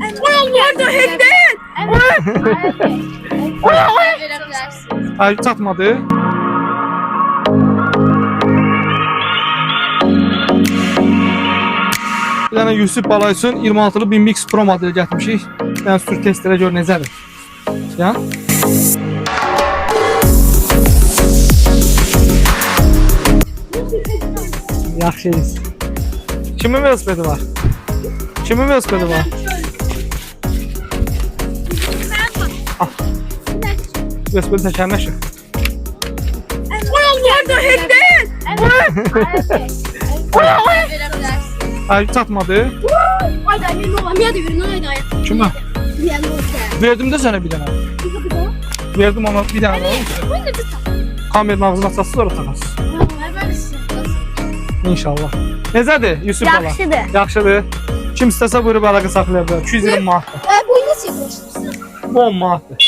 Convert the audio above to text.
Orada həkdir. Ay çatmadı. Bir dənə Yusuf bala üçün 26'lı 1000 Mix Pro modeli gətirmişik. Yəni sür testlərə gör necədir. Ya. Yaxşıyız. Kimin velosipedi var? Kimin velosipedi var? Velosipedi təkərləşir. Orada həkdir. Ay çatmadı. Ayda yeni olan ya da birini ayda. Kimə? Yeni olsa. Verdim də sənə bir dənə. Verdim ama bir dənə olmuş. Kameranın ağzını açasız sonra taxasız. İnşallah. Necədir Yusuf bala? Yaxşıdır. Yaxşıdır. Kim istəsə buyurub əlaqə saxlaya bilər. 220 manatdır. Bu nasıl yapıyorsun? 10 manatdır.